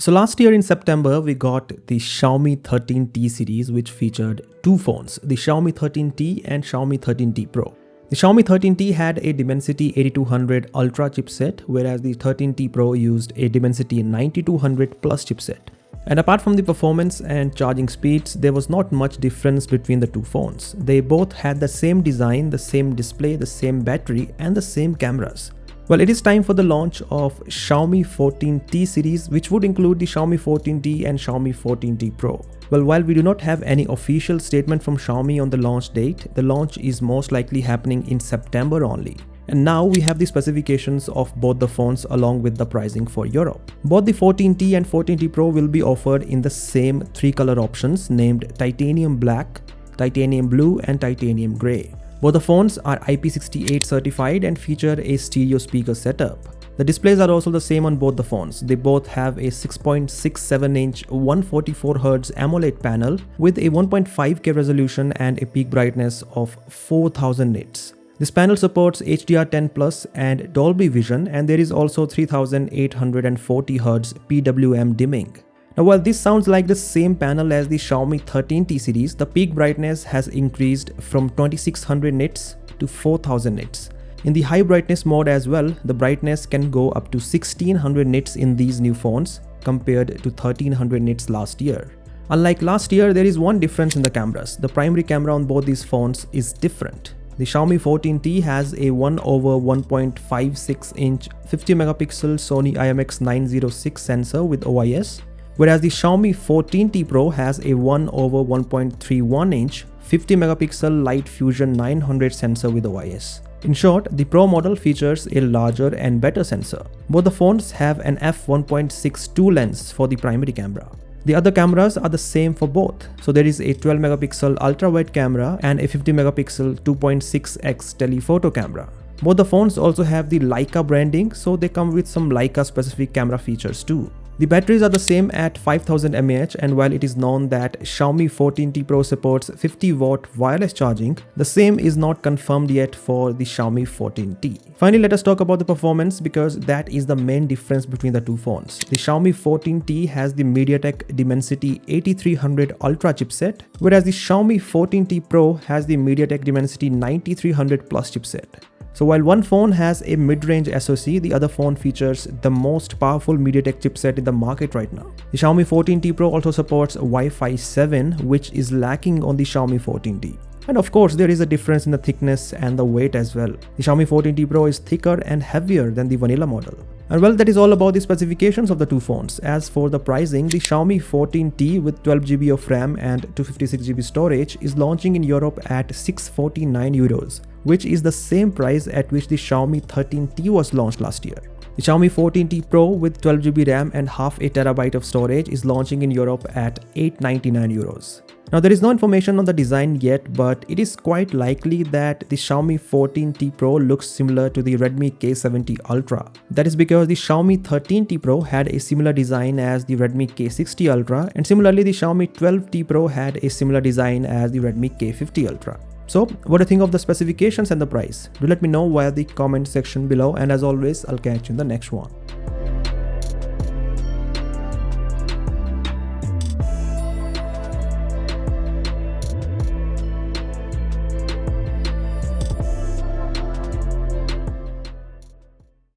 So last year in September, we got the Xiaomi 14T series, which featured two phones, the Xiaomi 14T and Xiaomi 14T Pro. The Xiaomi 14T had a Dimensity 8200 Ultra chipset, whereas the 13T Pro used a Dimensity 9200 Plus chipset. And apart from the performance and charging speeds, there was not much difference between the two phones. They both had the same design, the same display, the same battery, and the same cameras. Well, it is time for the launch of Xiaomi 14T series, which would include the Xiaomi 14T and Xiaomi 14T Pro. Well, while we do not have any official statement from Xiaomi on the launch date, the launch is most likely happening in September only. And now we have the specifications of both the phones along with the pricing for Europe. Both the 14T and 14T Pro will be offered in the same three color options named Titanium Black, Titanium Blue and Titanium Grey. Both the phones are IP68 certified and feature a stereo speaker setup. The displays are also the same on both the phones. They both have a 6.67-inch 144Hz AMOLED panel with a 1.5K resolution and a peak brightness of 4000 nits. This panel supports HDR10 Plus and Dolby Vision, and there is also 3840 Hz PWM dimming. Now, while this sounds like the same panel as the Xiaomi 13T series, the peak brightness has increased from 2600 nits to 4000 nits. In the high brightness mode as well, the brightness can go up to 1600 nits in these new phones compared to 1300 nits last year. Unlike last year, there is one difference in the cameras. The primary camera on both these phones is different. The Xiaomi 14T has a 1/1.56-inch 50-megapixel Sony IMX906 sensor with OIS, whereas the Xiaomi 14T Pro has a 1/1.31-inch 50-megapixel Light Fusion 900 sensor with OIS. In short, the Pro model features a larger and better sensor. Both the phones have an f1.62 lens for the primary camera. The other cameras are the same for both. So there is a 12-megapixel ultra-wide camera and a 50-megapixel 2.6x telephoto camera. Both the phones also have the Leica branding, so they come with some Leica-specific camera features too. The batteries are the same at 5000 mAh, and while it is known that Xiaomi 14T Pro supports 50-watt wireless charging, the same is not confirmed yet for the Xiaomi 14T. Finally, let us talk about the performance, because that is the main difference between the two phones. The Xiaomi 14T has the MediaTek Dimensity 8300 Ultra chipset, whereas the Xiaomi 14T Pro has the MediaTek Dimensity 9300 Plus chipset. So while one phone has a mid-range SoC, the other phone features the most powerful MediaTek chipset in the market right now. The Xiaomi 14T Pro also supports Wi-Fi 7, which is lacking on the Xiaomi 14T. And of course, there is a difference in the thickness and the weight as well. The Xiaomi 14T Pro is thicker and heavier than the vanilla model. And well, that is all about the specifications of the two phones. As for the pricing, the Xiaomi 14T with 12GB of RAM and 256GB storage is launching in Europe at 649 euros, which is the same price at which the Xiaomi 13T was launched last year. The Xiaomi 14T Pro with 12GB RAM and half a terabyte of storage is launching in Europe at 899 euros. Now, there is no information on the design yet, but it is quite likely that the Xiaomi 14T Pro looks similar to the Redmi K70 Ultra. That is because the Xiaomi 13T Pro had a similar design as the Redmi K60 Ultra, and similarly the Xiaomi 12T Pro had a similar design as the Redmi K50 Ultra. So, what do you think of the specifications and the price? Do let me know via the comment section below, and as always, I'll catch you in the next one.